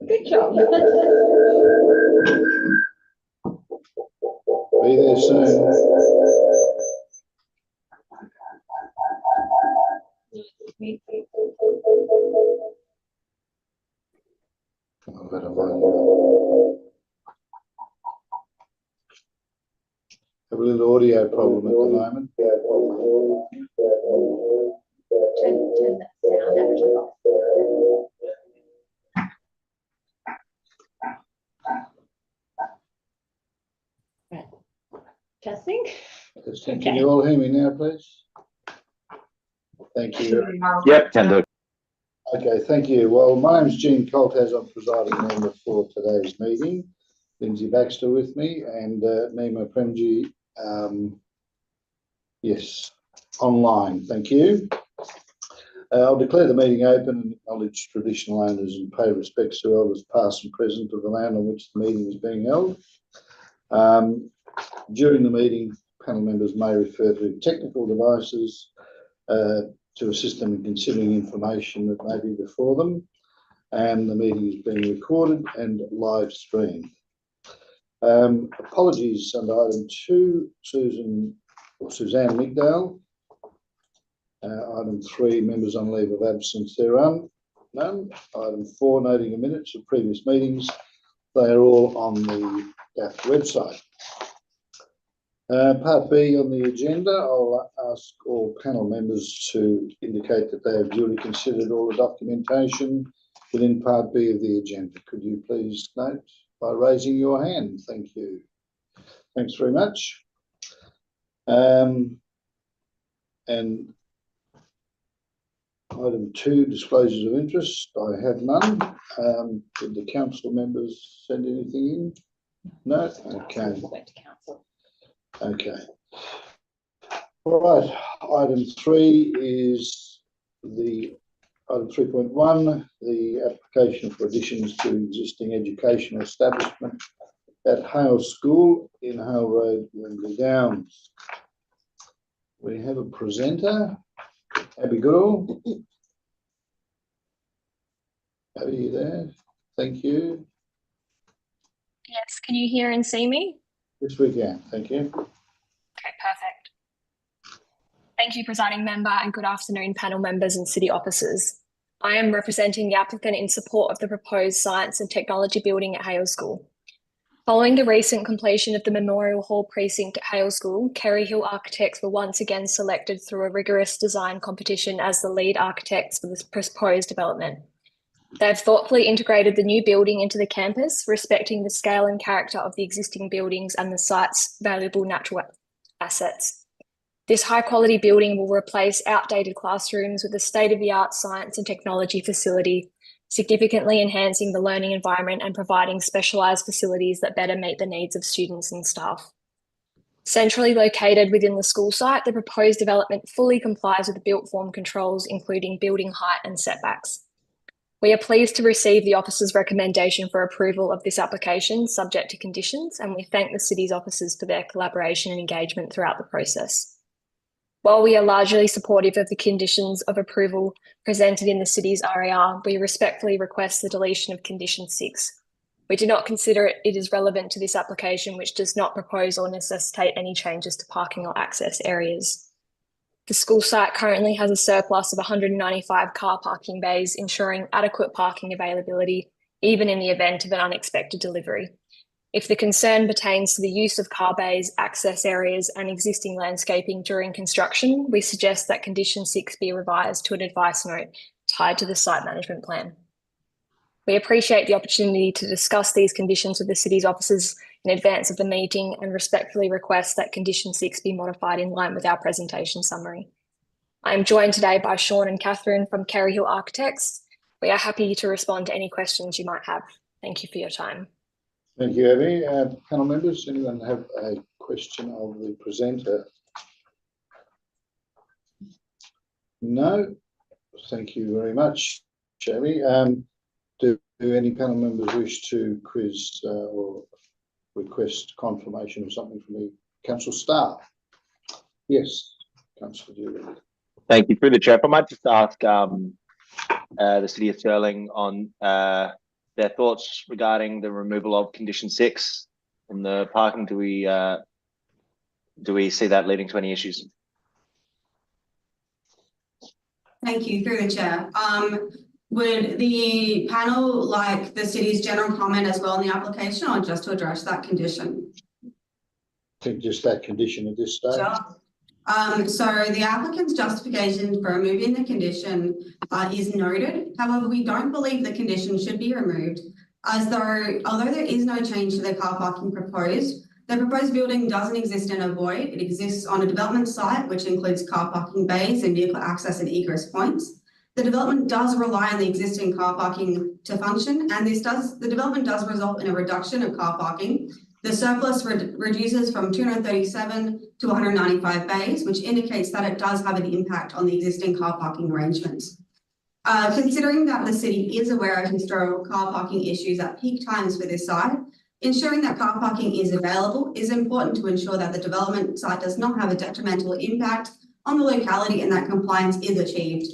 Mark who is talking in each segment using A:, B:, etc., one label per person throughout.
A: Good job.
B: Be there soon. I'll let them know. Have a little audio problem at the moment.
A: Turn that sound actually off. Right. Testing.
B: Can you all hear me now, please? Thank you.
C: Yep, can do.
B: Okay, thank you. Well, my name is Gene Coltaz. I'm presiding member for today's meeting. Lindsay Baxter with me and Nima Premji, yes, online. Thank you. I'll declare the meeting open and acknowledge traditional owners and pay respects to elders past and present of the land on which the meeting is being held. During the meeting, panel members may refer to technical devices to assist them in considering information that may be before them, and the meeting is being recorded and live streamed. Apologies under item 2, Suzanne Migdale. Item 3, members on leave of absence, there are none. Item 4, noting the minutes of previous meetings. They are all on the DAF website. Part B on the agenda, I'll ask all panel members to indicate that they have duly considered all the documentation within Part B of the agenda. Could you please note by raising your hand? Thank you. Thanks very much. And item 2, disclosures of interest. I have none. Did the council members send anything in? No? Okay.
A: Went to council.
B: Okay. All right. Item 3 is the item 3.1, the application for additions to existing educational establishment at Hale School in Hale Road, Wembley Downs. We have a presenter, Abby Goodall. Abby, you there? Thank you.
D: Yes, can you hear and see me?
B: Yes, we can. Thank you.
D: Okay, perfect. Thank you, presiding member, and good afternoon, panel members and city officers. I am representing the applicant in support of the proposed Science and Technology building at Hale School. Following the recent completion of the Memorial Hall precinct at Hale School, Kerry Hill Architects were once again selected through a rigorous design competition as the lead architects for this proposed development. They've thoughtfully integrated the new building into the campus, respecting the scale and character of the existing buildings and the site's valuable natural assets. This high-quality building will replace outdated classrooms with a state-of-the-art science and technology facility, significantly enhancing the learning environment and providing specialised facilities that better meet the needs of students and staff. Centrally located within the school site, the proposed development fully complies with the built form controls, including building height and setbacks. We are pleased to receive the officer's recommendation for approval of this application, subject to conditions, and we thank the city's officers for their collaboration and engagement throughout the process. While we are largely supportive of the conditions of approval presented in the city's RAR, we respectfully request the deletion of condition 6. We do not consider it is relevant to this application, which does not propose or necessitate any changes to parking or access areas. The school site currently has a surplus of 195 car parking bays, ensuring adequate parking availability, even in the event of an unexpected delivery. If the concern pertains to the use of car bays, access areas, and existing landscaping during construction, we suggest that condition 6 be revised to an advice note tied to the site management plan. We appreciate the opportunity to discuss these conditions with the city's officers in advance of the meeting and respectfully request that condition 6 be modified in line with our presentation summary. I am joined today by Sean and Catherine from Kerry Hill Architects. We are happy to respond to any questions you might have. Thank you for your time.
B: Thank you, Abby. Panel members, anyone have a question of the presenter? No? Thank you very much, Abby. Do any panel members wish to quiz or request confirmation of something from the council staff? Yes, Councillor Dewey.
C: Thank you. Through the chair, I might just ask the City of Stirling on their thoughts regarding the removal of condition 6 from the parking? Do we see that leading to any issues?
E: Thank you, through the chair. Would the panel like the city's general comment as well in the application, or just to address that condition?
B: I think just that condition at this stage.
E: Sure. So the applicant's justification for removing the condition is noted. However, we don't believe the condition should be removed, although there is no change to the car parking proposed, the proposed building doesn't exist in a void. It exists on a development site, which includes car parking bays and vehicle access and egress points. The development does rely on the existing car parking to function, and the development does result in a reduction of car parking. The surplus reduces from 237 to 195 bays, which indicates that it does have an impact on the existing car parking arrangements. Considering that the city is aware of historical car parking issues at peak times for this site, ensuring that car parking is available is important to ensure that the development site does not have a detrimental impact on the locality and that compliance is achieved.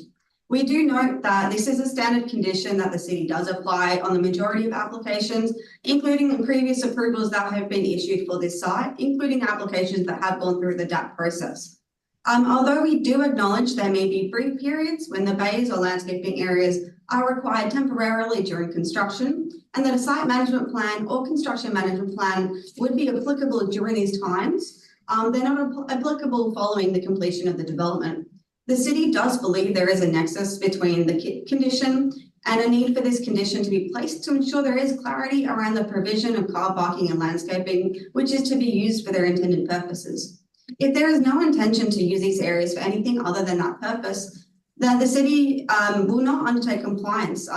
E: We do note that this is a standard condition that the city does apply on the majority of applications, including the previous approvals that have been issued for this site, including applications that have gone through the DAP process. Although we do acknowledge there may be brief periods when the bays or landscaping areas are required temporarily during construction, and that a site management plan or construction management plan would be applicable during these times, they're not applicable following the completion of the development. The city does believe there is a nexus between the condition and a need for this condition to be placed to ensure there is clarity around the provision of car parking and landscaping, which is to be used for their intended purposes. If there is no intention to use these areas for anything other than that purpose, then the city will not undertake compliance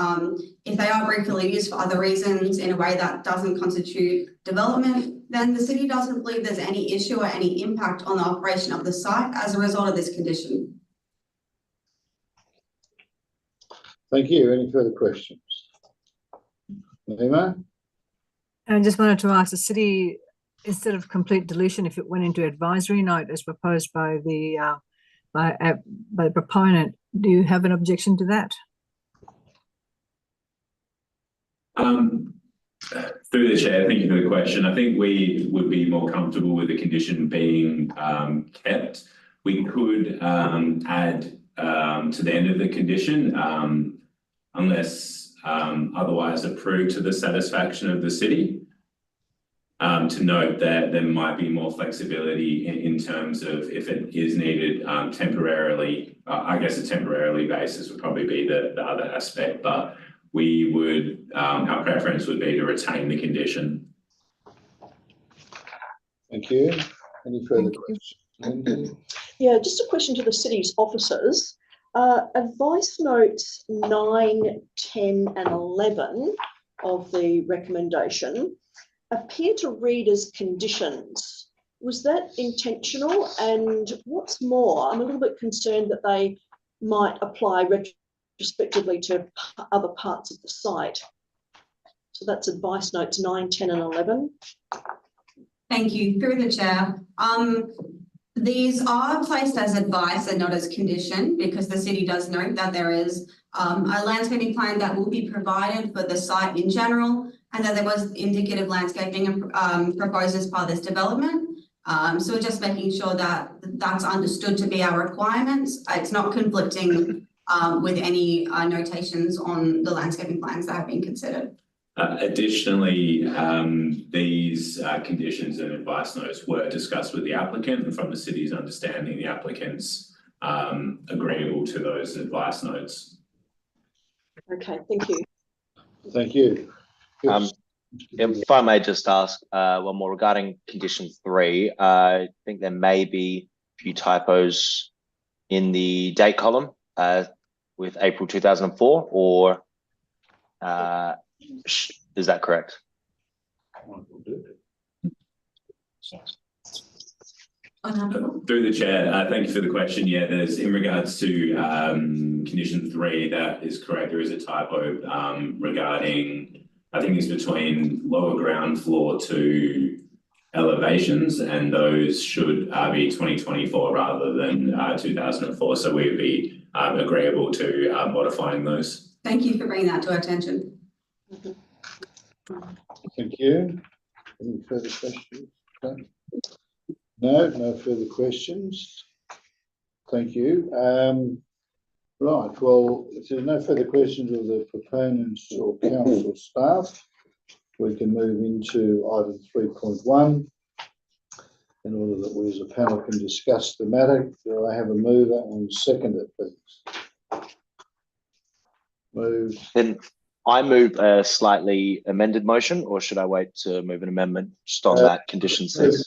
E: if they are briefly used for other reasons in a way that doesn't constitute development. Then the city doesn't believe there's any issue or any impact on the operation of the site as a result of this condition.
B: Thank you. Any further questions? Naima?
F: I just wanted to ask the city, instead of complete deletion, if it went into advisory note as proposed by the proponent, do you have an objection to that?
G: Through the chair, thank you for the question. I think we would be more comfortable with the condition being kept. We could add to the end of the condition, unless otherwise approved to the satisfaction of the city, to note that there might be more flexibility in terms of if it is needed temporarily. I guess a temporarily basis would probably be the other aspect, but we would, our preference would be to retain the condition.
B: Thank you. Any further questions? Linda?
H: Yeah, just a question to the city's officers. Advice notes 9, 10 and 11 of the recommendation appear to read as conditions. Was that intentional? And what's more, I'm a little bit concerned that they might apply retrospectively to other parts of the site. So that's advice notes 9, 10 and 11.
E: Thank you. Through the chair. These are placed as advice and not as condition, because the city does note that there is a landscaping plan that will be provided for the site in general, and that there was indicative landscaping proposed as part of this development. So we're just making sure that that's understood to be our requirements. It's not conflicting with any notations on the landscaping plans that have been considered.
G: Additionally, these conditions and advice notes were discussed with the applicant, and from the city's understanding, the applicant's agreeable to those advice notes.
H: Okay, thank you.
B: Thank you. Yes.
C: If I may just ask one more regarding condition 3, I think there may be a few typos in the date column with April 2004, or is that correct?
G: Through the chair, thank you for the question. Yeah, there's, in regards to condition 3, that is correct. There is a typo regarding, I think it's between lower ground floor to elevations, and those should be 2024 rather than 2004. So we would be agreeable to modifying those.
E: Thank you for bringing that to our attention.
B: Thank you. Any further questions? No, no further questions. Thank you. Right, well, if there's no further questions of the proponents or council staff, we can move into item 3.1 in order that we as a panel can discuss the matter. Do I have a mover and seconder, please? Move.
C: Then I move a slightly amended motion, or should I wait to move an amendment just on that condition 6?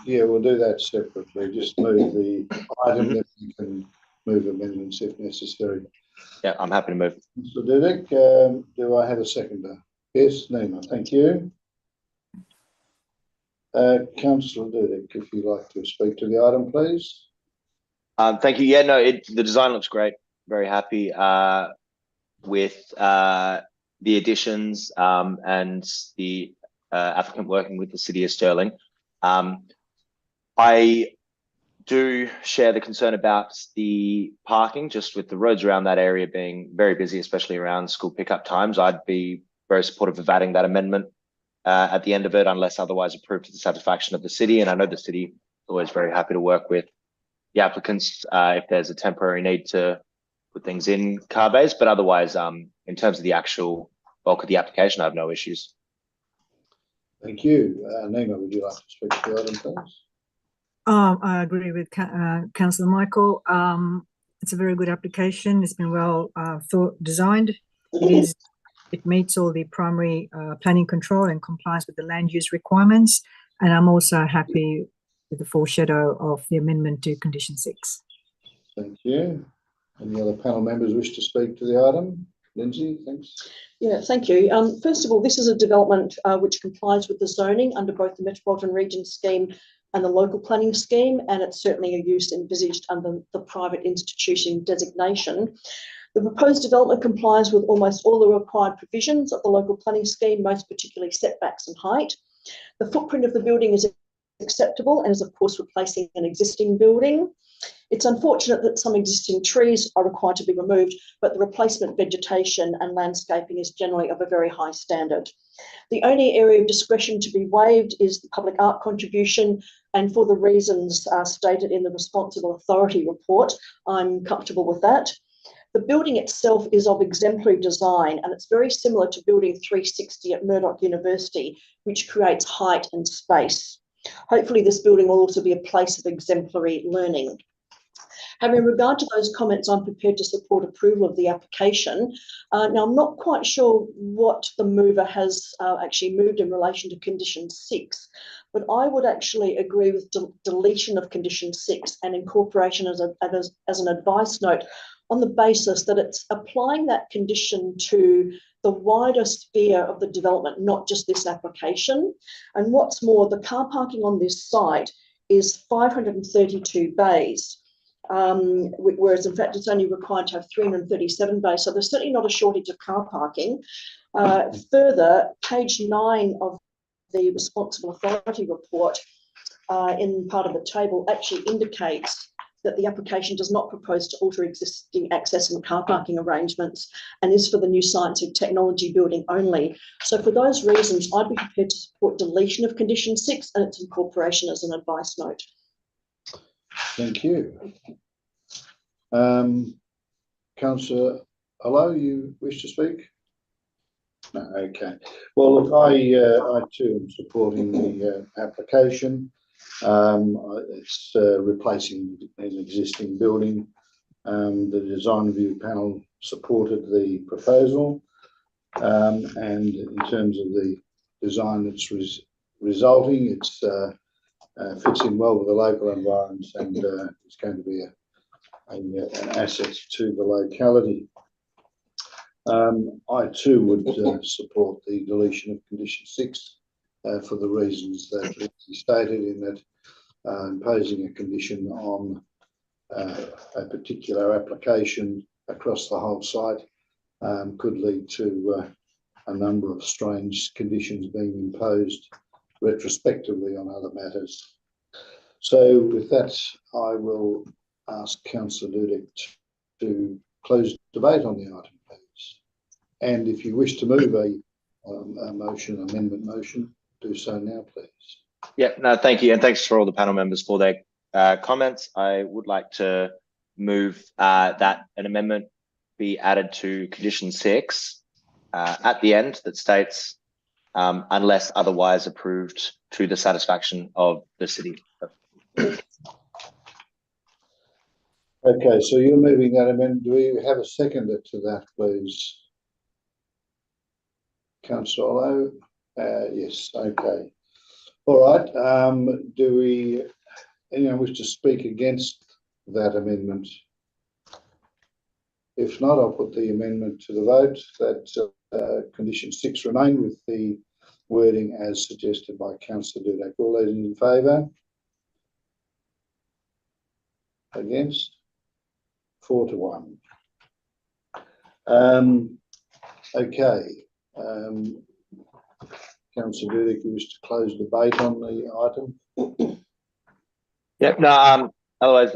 B: Yeah, we'll do that separately. Just move the item, then we can move amendments if necessary.
C: Yeah, I'm happy to move.
B: Mr. Dudek, do I have a seconder? Yes, Nima, thank you. Councillor Dudek, if you'd like to speak to the item, please.
C: Thank you. Yeah, no, the design looks great. Very happy with the additions and the applicant working with the City of Stirling. I do share the concern about the parking, just with the roads around that area being very busy, especially around school pickup times. I'd be very supportive of adding that amendment at the end of it, unless otherwise approved to the satisfaction of the city. And I know the city is always very happy to work with the applicants if there's a temporary need to put things in car bays, but otherwise, in terms of the actual bulk of the application, I have no issues.
B: Thank you. Nima, would you like to speak to the item, please?
F: I agree with Councillor Michael. It's a very good application. It's been well designed. It meets all the primary planning control and complies with the land use requirements. And I'm also happy with the foreshadow of the amendment to condition 6.
B: Thank you. Any other panel members wish to speak to the item? Lindsay, thanks.
H: Yeah, thank you. First of all, this is a development which complies with the zoning under both the Metropolitan Region scheme and the local planning scheme, and it's certainly a use envisaged under the private institution designation. The proposed development complies with almost all the required provisions of the local planning scheme, most particularly setbacks and height. The footprint of the building is acceptable and is of course replacing an existing building. It's unfortunate that some existing trees are required to be removed, but the replacement vegetation and landscaping is generally of a very high standard. The only area of discretion to be waived is the public art contribution, and for the reasons stated in the responsible authority report, I'm comfortable with that. The building itself is of exemplary design, and it's very similar to Building 360 at Murdoch University, which creates height and space. Hopefully this building will also be a place of exemplary learning. Having regard to those comments, I'm prepared to support approval of the application. Now, I'm not quite sure what the mover has actually moved in relation to condition 6, but I would actually agree with deletion of condition 6 and incorporation as an advice note on the basis that it's applying that condition to the wider sphere of the development, not just this application. And what's more, the car parking on this site is 532 bays. Whereas in fact it's only required to have 337 bays, so there's certainly not a shortage of car parking. Further, page 9 of the responsible authority report in part of the table actually indicates that the application does not propose to alter existing access and car parking arrangements and is for the new science and technology building only. So for those reasons, I'd be prepared to support deletion of condition 6 and its incorporation as an advice note.
B: Thank you. Councillor Allo, you wish to speak? No, okay. Well, look, I too am supporting the application. It's replacing an existing building. The design review panel supported the proposal, and in terms of the design that's resulting, it's fits in well with the local environments, and it's going to be an asset to the locality. I too would support the deletion of condition 6 for the reasons that Lindsay stated, in that imposing a condition on a particular application across the whole site could lead to a number of strange conditions being imposed retrospectively on other matters. So with that, I will ask Councillor Dudek to close debate on the item, please. And if you wish to move a amendment motion, do so now, please.
C: Yeah, no, thank you. And thanks for all the panel members for their comments. I would like to move that an amendment be added to condition 6 at the end that states unless otherwise approved to the satisfaction of the city.
B: Okay, so you're moving that amendment. Do we have a seconder to that, please? Councillor Ollo? Yes, okay. All right, do anyone wish to speak against that amendment? If not, I'll put the amendment to the vote that condition 6 remain with the wording as suggested by Councillor Dudek. All those in favour? Against? 4 to 1. Okay. Councillor Dudek, you wish to close debate on the item?
C: Yep. No. Otherwise,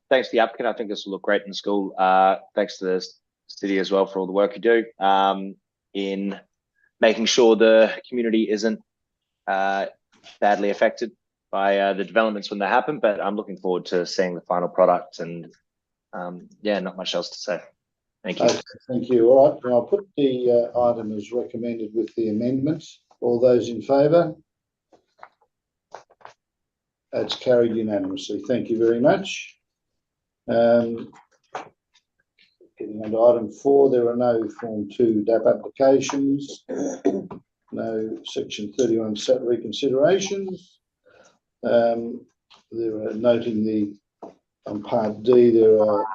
C: thanks to the applicant. I think this will look great in the school. Thanks to the city as well for all the work you do in making sure the community isn't badly affected by the developments when they happen. But I'm looking forward to seeing the final product, and yeah, not much else to say. Thank you.
B: Okay, thank you. All right, now I'll put the item as recommended with the amendments. All those in favour? That's carried unanimously. Thank you very much. Getting on to item 4, there are no Form 2 DAP applications, no Section 31 set reconsiderations. There are noting on Part D, there are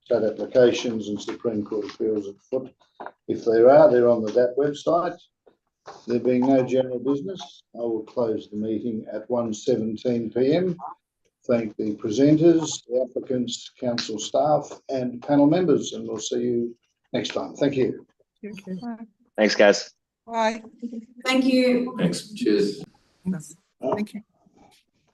B: SAT applications and Supreme Court appeals at foot. If there are, they're on the DAP website. There being no general business, I will close the meeting at 1:17 p.m. Thank the presenters, the applicants, council staff and panel members, and we'll see you next time. Thank you.
C: Thanks, guys.
I: Bye.
E: Thank you.
G: Thanks. Cheers.
I: Thank you.